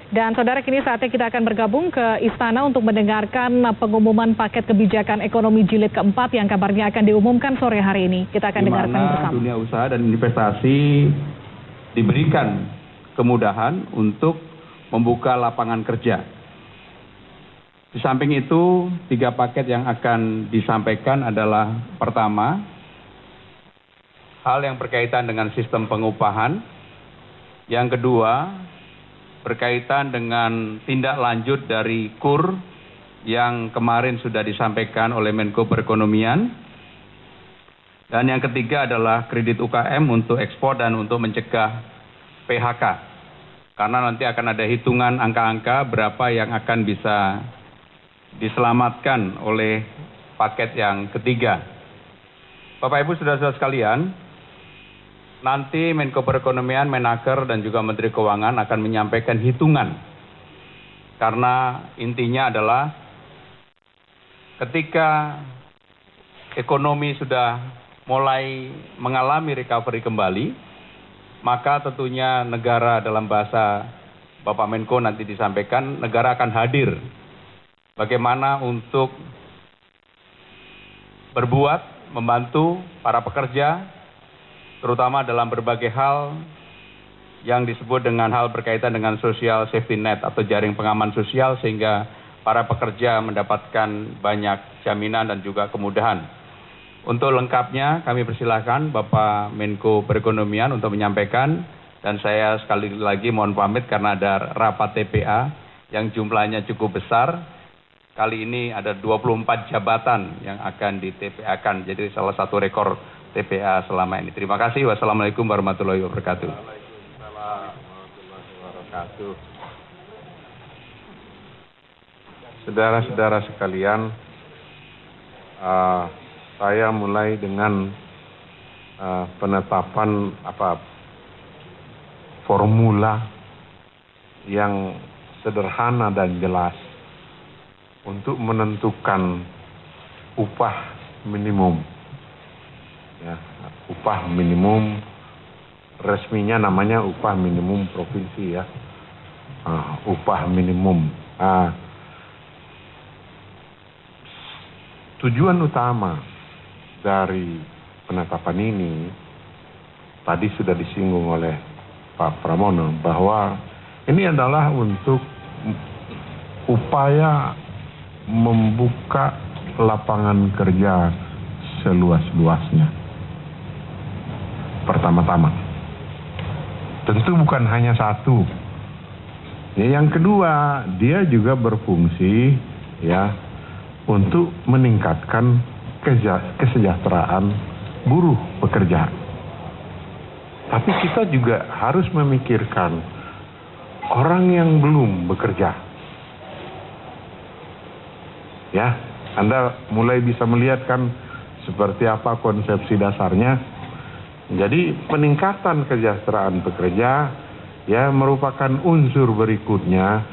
Dan saudara, kini saatnya kita akan bergabung ke Istana untuk mendengarkan pengumuman paket kebijakan ekonomi jilid keempat yang kabarnya akan diumumkan sore hari ini. Kita akan dengarkan bersama. Dunia usaha dan investasi diberikan kemudahan untuk membuka lapangan kerja. Di samping itu, 3 paket yang akan disampaikan adalah pertama, hal yang berkaitan dengan sistem pengupahan. Yang kedua, berkaitan dengan tindak lanjut dari KUR yang kemarin sudah disampaikan oleh Menko Perekonomian. Dan yang ketiga adalah kredit UKM untuk ekspor dan untuk mencegah PHK. Karena nanti akan ada hitungan angka-angka berapa yang akan bisa diselamatkan oleh paket yang ketiga. Bapak Ibu saudara-saudara sekalian, nanti Menko Perekonomian, Menaker, dan juga Menteri Keuangan akan menyampaikan hitungan. Karena intinya adalah ketika ekonomi sudah mulai mengalami recovery kembali, maka tentunya negara, dalam bahasa Bapak Menko nanti disampaikan, negara akan hadir. Bagaimana untuk berbuat, membantu para pekerja, terutama dalam berbagai hal yang disebut dengan hal berkaitan dengan social safety net atau jaring pengaman sosial, sehingga para pekerja mendapatkan banyak jaminan dan juga kemudahan. Untuk lengkapnya kami persilahkan Bapak Menko Perekonomian untuk menyampaikan, dan saya sekali lagi mohon pamit karena ada rapat TPA yang jumlahnya cukup besar. Kali ini ada 24 jabatan yang akan di TPA-kan, jadi salah satu rekor TPA selama ini. Terima kasih. Wassalamualaikum warahmatullahi wabarakatuh. Waalaikumsalam warahmatullahi wabarakatuh. Saudara-saudara sekalian, saya mulai dengan penetapan formula yang sederhana dan jelas untuk menentukan upah minimum. Ya, upah minimum resminya namanya upah minimum provinsi ya. Upah minimum. Tujuan utama dari penetapan ini tadi sudah disinggung oleh Pak Pramono bahwa ini adalah untuk upaya membuka lapangan kerja seluas-luasnya. Pertama-tama, tentu bukan hanya satu. Yang kedua, dia juga berfungsi ya untuk meningkatkan kesejahteraan buruh pekerja. Tapi kita juga harus memikirkan orang yang belum bekerja. Ya, Anda mulai bisa melihat kan seperti apa konsepsi dasarnya. Jadi peningkatan kesejahteraan pekerja ya merupakan unsur berikutnya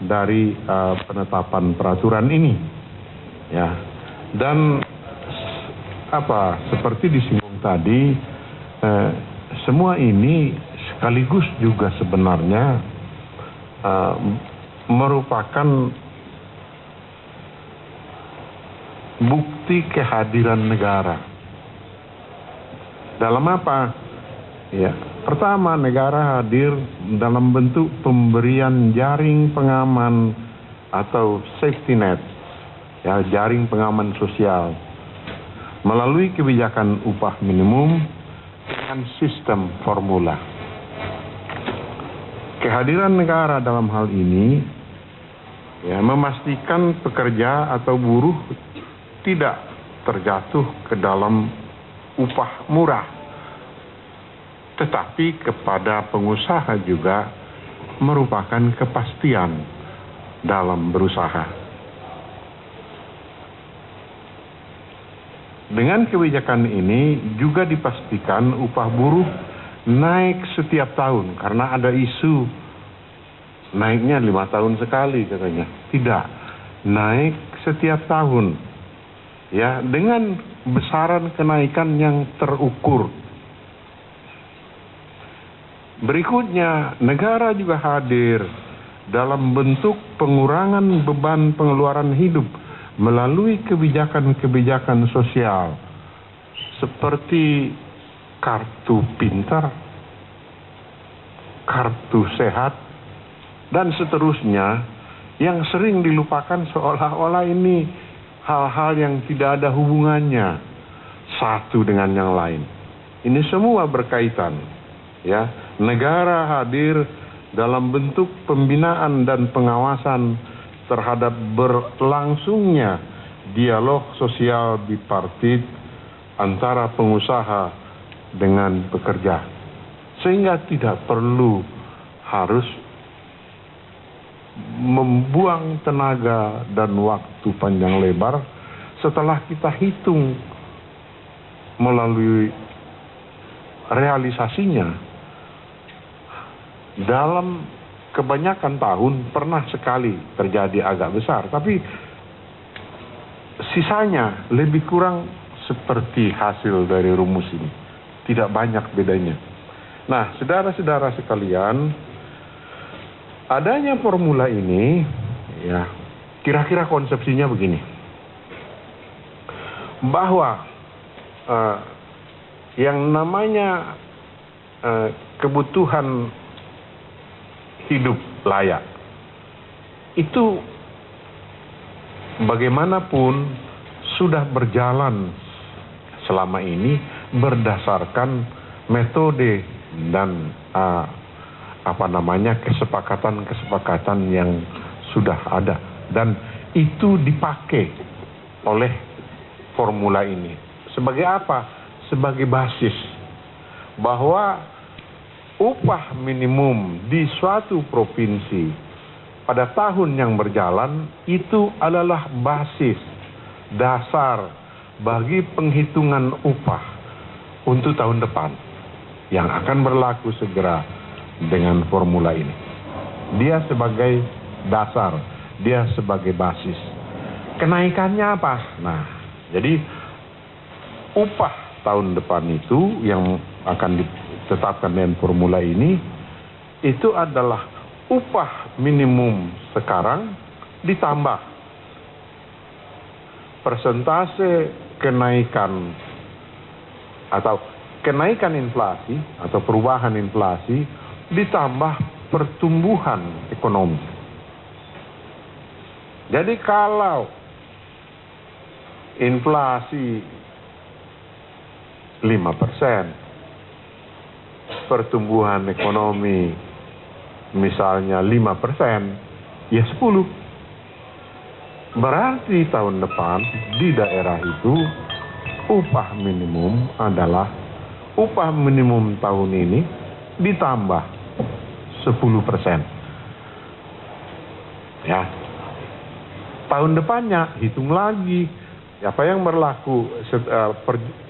dari penetapan peraturan ini. Ya. Dan seperti disinggung tadi, semua ini sekaligus juga sebenarnya merupakan bukti kehadiran negara. Dalam apa? Ya, pertama, negara hadir dalam bentuk pemberian jaring pengaman atau safety net, ya, jaring pengaman sosial melalui kebijakan upah minimum dengan sistem formula. Kehadiran negara dalam hal ini ya memastikan pekerja atau buruh tidak terjatuh ke dalam upah murah, tetapi kepada pengusaha juga merupakan kepastian dalam berusaha. Dengan kebijakan ini juga dipastikan upah buruh naik setiap tahun, karena ada isu naiknya 5 tahun sekali katanya. Tidak, naik setiap tahun. Ya, dengan besaran kenaikan yang terukur. Berikutnya, negara juga hadir dalam bentuk pengurangan beban pengeluaran hidup melalui kebijakan-kebijakan sosial seperti kartu pintar, kartu sehat, dan seterusnya, yang sering dilupakan seolah-olah ini hal-hal yang tidak ada hubungannya satu dengan yang lain. Ini semua berkaitan, ya. Negara hadir dalam bentuk pembinaan dan pengawasan terhadap berlangsungnya dialog sosial bipartit antara pengusaha dengan pekerja, sehingga tidak perlu harus membuang tenaga dan waktu panjang lebar setelah kita hitung melalui realisasinya. Dalam kebanyakan tahun pernah sekali terjadi agak besar, tapi sisanya lebih kurang seperti hasil dari rumus ini. Tidak banyak bedanya. Nah, saudara-saudara sekalian, adanya formula ini, ya, kira-kira konsepsinya begini. Bahwa yang namanya kebutuhan hidup layak itu bagaimanapun sudah berjalan selama ini berdasarkan metode dan kesepakatan-kesepakatan yang sudah ada, dan itu dipakai oleh formula ini sebagai apa? Sebagai basis bahwa upah minimum di suatu provinsi pada tahun yang berjalan itu adalah basis dasar bagi penghitungan upah untuk tahun depan yang akan berlaku segera dengan formula ini. Dia sebagai dasar, dia sebagai basis. Kenaikannya apa? Nah, jadi upah tahun depan itu yang akan ditetapkan dengan formula ini itu adalah upah minimum sekarang ditambah persentase kenaikan atau kenaikan inflasi atau perubahan inflasi ditambah pertumbuhan ekonomi. Jadi kalau inflasi 5%, pertumbuhan ekonomi misalnya 5%, ya 10. Berarti tahun depan di daerah itu upah minimum adalah upah minimum tahun ini ditambah 10%. Ya. Tahun depannya hitung lagi apa yang berlaku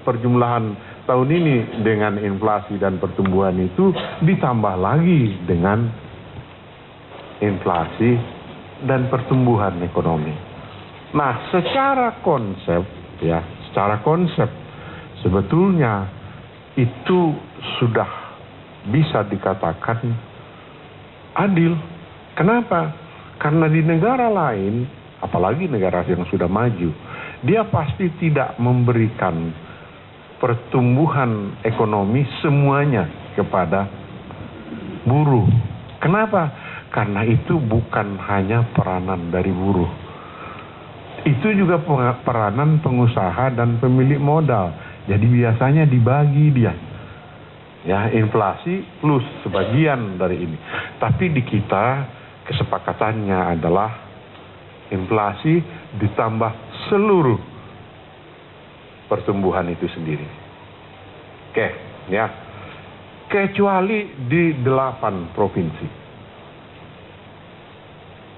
perjumlahan tahun ini dengan inflasi dan pertumbuhan itu ditambah lagi dengan inflasi dan pertumbuhan ekonomi. Nah, secara konsep sebetulnya itu sudah bisa dikatakan adil. Kenapa? Karena di negara lain, apalagi negara yang sudah maju, dia pasti tidak memberikan pertumbuhan ekonomi semuanya kepada buruh. Kenapa? Karena itu bukan hanya peranan dari buruh. Itu juga peranan pengusaha dan pemilik modal. Jadi biasanya dibagi dia. Ya, inflasi plus sebagian dari ini. Tapi di kita kesepakatannya adalah inflasi ditambah seluruh pertumbuhan itu sendiri. Oke, ya. Kecuali di 8 provinsi.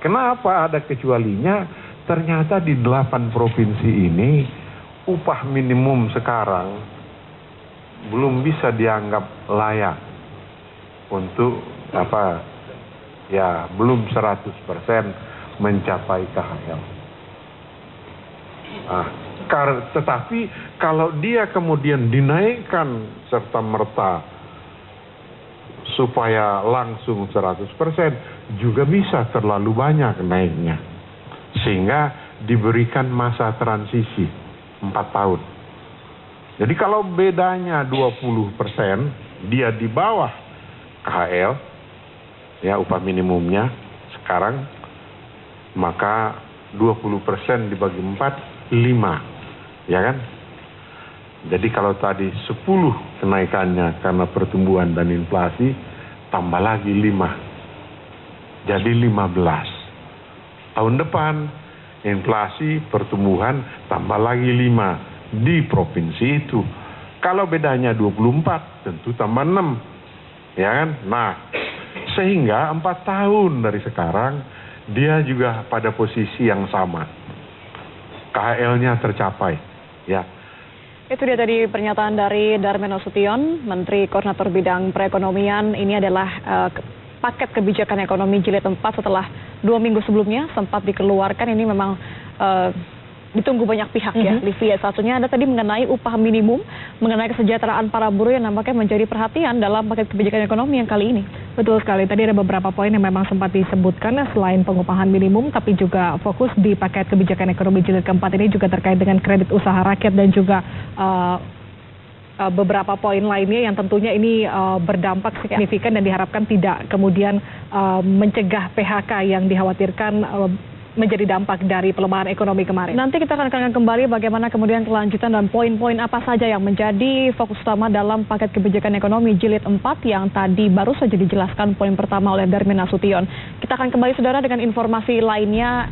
Kenapa ada kecualinya? Ternyata di 8 provinsi ini upah minimum sekarang belum bisa dianggap layak untuk belum 100% mencapai KHL. Tetapi kalau dia kemudian dinaikkan serta merta supaya langsung 100% juga bisa terlalu banyak naiknya. Sehingga diberikan masa transisi 4 tahun. Jadi kalau bedanya 20%, dia di bawah KHL, ya upah minimumnya sekarang, maka 20% dibagi 4, 5, ya kan? Jadi kalau tadi 10 kenaikannya karena pertumbuhan dan inflasi, tambah lagi 5. Jadi 15. Tahun depan, inflasi, pertumbuhan, tambah lagi 5 di provinsi itu. Kalau bedanya 24, tentu tambah 6. Ya kan? Nah, sehingga 4 tahun dari sekarang, dia juga pada posisi yang sama. KHL-nya tercapai, ya. Itu dia tadi pernyataan dari Darmin Nasution, Menteri Koordinator Bidang Perekonomian. Ini adalah paket kebijakan ekonomi jilid 4 setelah 2 minggu sebelumnya sempat dikeluarkan. Ini memang ditunggu banyak pihak ya, Livia. Satunya ada tadi mengenai upah minimum, mengenai kesejahteraan para buruh yang nampaknya menjadi perhatian dalam paket kebijakan ekonomi yang kali ini. Betul sekali, tadi ada beberapa poin yang memang sempat disebutkan selain pengupahan minimum, tapi juga fokus di paket kebijakan ekonomi jilid keempat ini juga terkait dengan kredit usaha rakyat dan juga beberapa poin lainnya yang tentunya ini berdampak signifikan dan diharapkan tidak kemudian mencegah PHK yang dikhawatirkan menjadi dampak dari pelemahan ekonomi kemarin. Nanti kita akan kembali bagaimana kemudian kelanjutan dan poin-poin apa saja yang menjadi fokus utama dalam paket kebijakan ekonomi jilid 4 yang tadi baru saja dijelaskan poin pertama oleh Darmin Nasution. Kita akan kembali saudara dengan informasi lainnya.